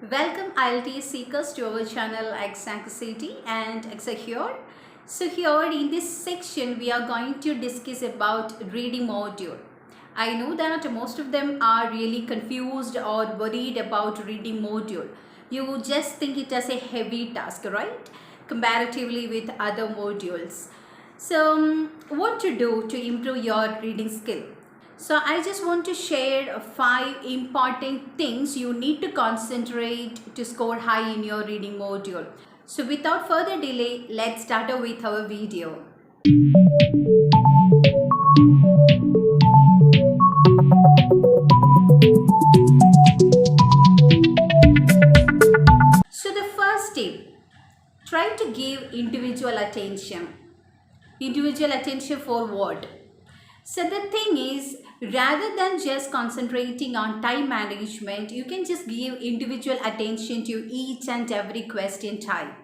Welcome IELTS seekers to our channel Ach'z and Ach'z here. So here in this section we are going to discuss about reading module. I know that most of them are really confused or worried about reading module. You just think it as a heavy task, right? Comparatively with other modules. So what to do to improve your reading skill? So I just want to share 5 important things you need to concentrate to score high in your reading module. So without further delay, let's start with our video. So the first tip, try to give individual attention. Individual attention for what? So the thing is, rather than just concentrating on time management, you can just give individual attention to each and every question type.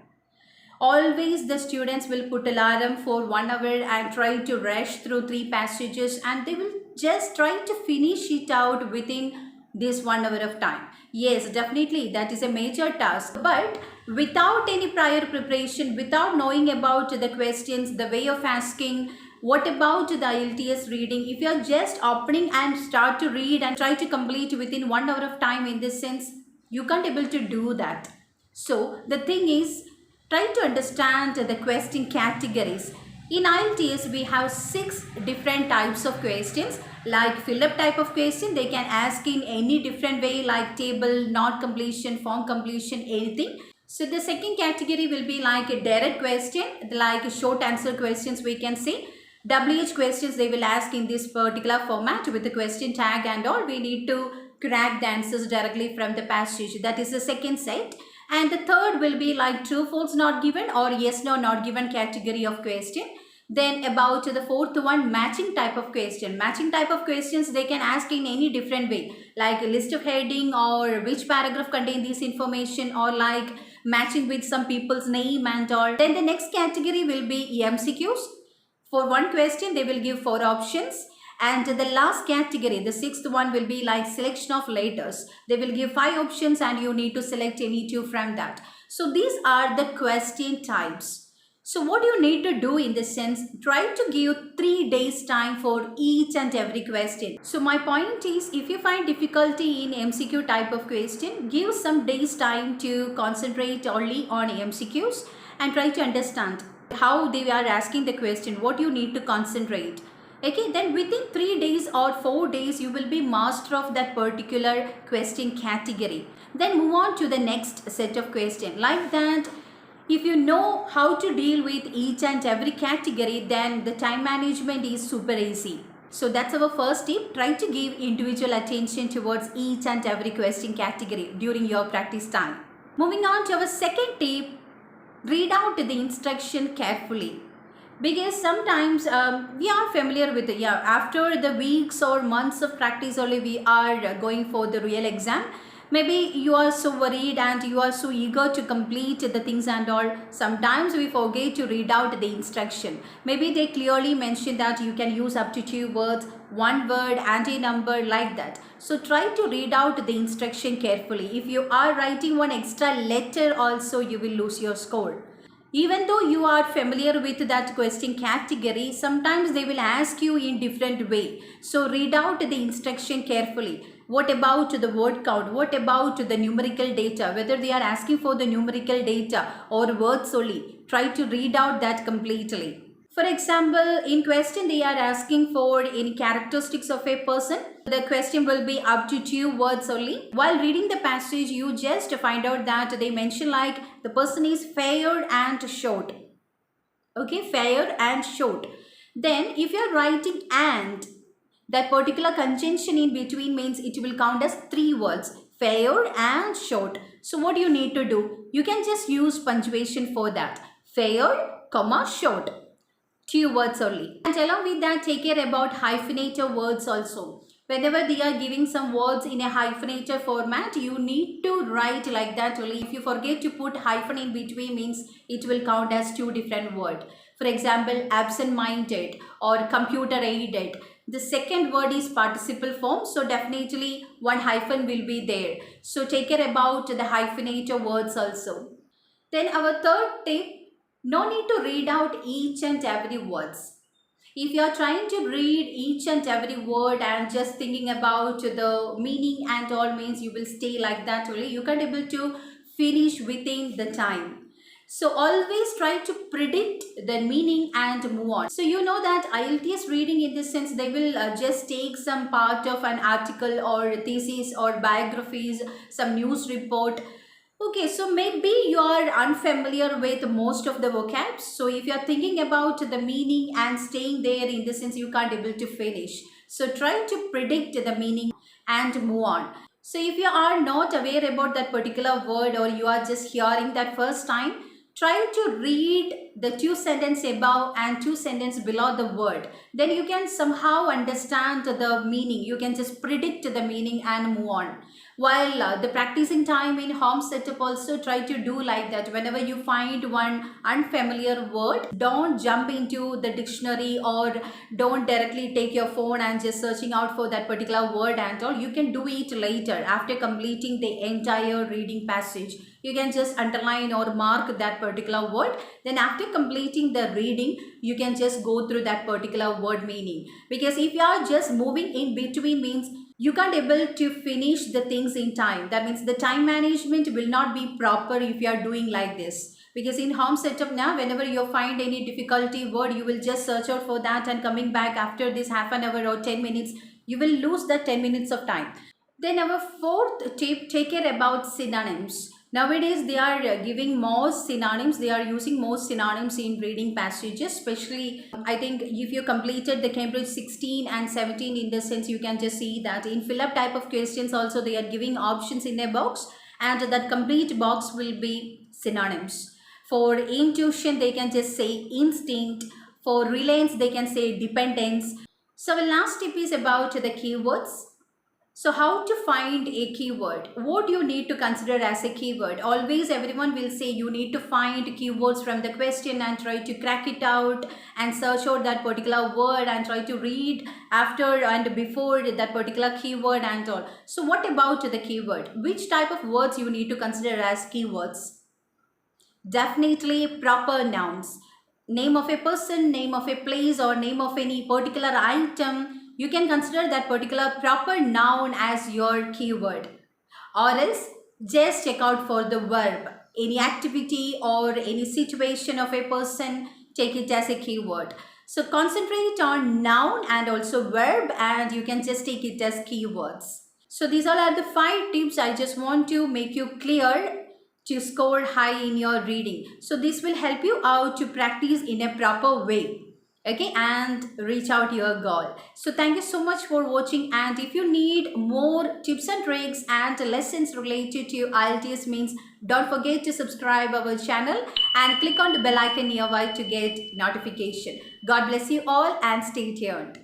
Always the students will put alarm for 1 hour and try to rush through 3 passages, and they will just try to finish it out within this 1 hour of time. Yes, definitely that is a major task, but without any prior preparation, without knowing about the questions, the way of asking, what about the IELTS reading? If you are just opening and start to read and try to complete within 1 hour of time, in this sense, you can't able to do that. So the thing is, try to understand the question categories. In IELTS, we have 6 different types of questions. Like fill-up type of question, they can ask in any different way, like table, not completion, form completion, anything. So the second category will be like a direct question, like short answer questions we can say. WH questions they will ask in this particular format with the question tag and all. We need to crack the answers directly from the passage. That is the second set. And the third will be like true, false, not given or yes, no, not given category of question. Then about the fourth one, matching type of question. Matching type of questions they can ask in any different way, like a list of heading or which paragraph contain this information, or like matching with some people's name and all. Then the next category will be MCQs. For one question, they will give 4 options. And the last category, the 6th one, will be like selection of letters. They will give 5 options and you need to select any 2 from that. So these are the question types. So what you need to do in this sense, try to give 3 days time for each and every question. So my point is, if you find difficulty in MCQ type of question, give some days time to concentrate only on MCQs and try to understand how they are asking the question, what you need to concentrate. Okay, then within 3 days or 4 days, you will be master of that particular question category. Then move on to the next set of question. Like that, if you know how to deal with each and every category, then the time management is super easy. So that's our first tip. Try to give individual attention towards each and every question category during your practice time. Moving on to our second tip, read out the instruction carefully. Because sometimes we are familiar with it. Yeah, after the weeks or months of practice only we are going for the real exam. Maybe you are so worried and you are so eager to complete the things and all. Sometimes we forget to read out the instruction. Maybe they clearly mention that you can use up to 2 words, 1 word and a number, like that. So try to read out the instruction carefully. If you are writing one extra letter also, you will lose your score. Even though you are familiar with that question category, sometimes they will ask you in different way. So read out the instruction carefully. What about the word count? What about the numerical data? Whether they are asking for the numerical data or words only, try to read out that completely. For example, in question they are asking for any characteristics of a person. The question will be up to 2 words only. While reading the passage, you just find out that they mention like the person is fair and short. Okay, fair and short. Then if you are writing and, that particular conjunction in between means it will count as 3 words, fair and short. So what you need to do? You can just use punctuation for that. Fair, comma, short. 2 words only. And along with that, take care about hyphenated words also. Whenever they are giving some words in a hyphenated format, you need to write like that only. If you forget to put hyphen in between means it will count as 2 different words. For example, absent-minded or computer-aided. The second word is participle form, so definitely one hyphen will be there. So take care about the hyphenated words also. Then our third tip, no need to read out each and every words. If you are trying to read each and every word and just thinking about the meaning and all, means you will stay like that only. You can't able to finish within the time. So always try to predict the meaning and move on. So you know that IELTS reading, in this sense, they will just take some part of an article or thesis or biographies, some news report. Okay, so maybe you are unfamiliar with most of the vocabs. So if you are thinking about the meaning and staying there, in the sense you can't able to finish. So try to predict the meaning and move on. So if you are not aware about that particular word, or you are just hearing that first time, try to read the two sentences above and two sentences below the word. Then you can somehow understand the meaning. You can just predict the meaning and move on. While the practicing time in home setup, also try to do like that. Whenever you find one unfamiliar word, don't jump into the dictionary or don't directly take your phone and just searching out for that particular word and all. You can do it later after completing the entire reading passage. You can just underline or mark that particular word. Then after completing the reading, you can just go through that particular word meaning. Because if you are just moving in between, means you can't able to finish the things in time. That means the time management will not be proper if you are doing like this. Because in home setup now, whenever you find any difficulty word, you will just search out for that, and coming back after this half an hour or 10 minutes, you will lose that 10 minutes of time. Then our fourth tip, take care about synonyms. Nowadays, they are giving more synonyms. They are using more synonyms in reading passages. Especially, I think if you completed the Cambridge 16 and 17, in this sense, you can just see that in fill-up type of questions also, they are giving options in a box, and that complete box will be synonyms. For intuition, they can just say instinct. For reliance, they can say dependence. So our last tip is about the keywords. So how to find a keyword? What you need to consider as a keyword? Always everyone will say you need to find keywords from the question and try to crack it out and search out that particular word and try to read after and before that particular keyword and all. So what about the keyword? Which type of words you need to consider as keywords? Definitely proper nouns. Name of a person, name of a place, or name of any particular item, you can consider that particular proper noun as your keyword. Or else just check out for the verb. Any activity or any situation of a person, take it as a keyword. So concentrate on noun and also verb, and you can just take it as keywords. So these all are the 5 tips I just want to make you clear to score high in your reading. So this will help you out to practice in a proper way. Okay, and reach out your goal. So thank you so much for watching, and if you need more tips and tricks and lessons related to IELTS, means don't forget to subscribe our channel and click on the bell icon nearby to get notification. God bless you all and stay tuned.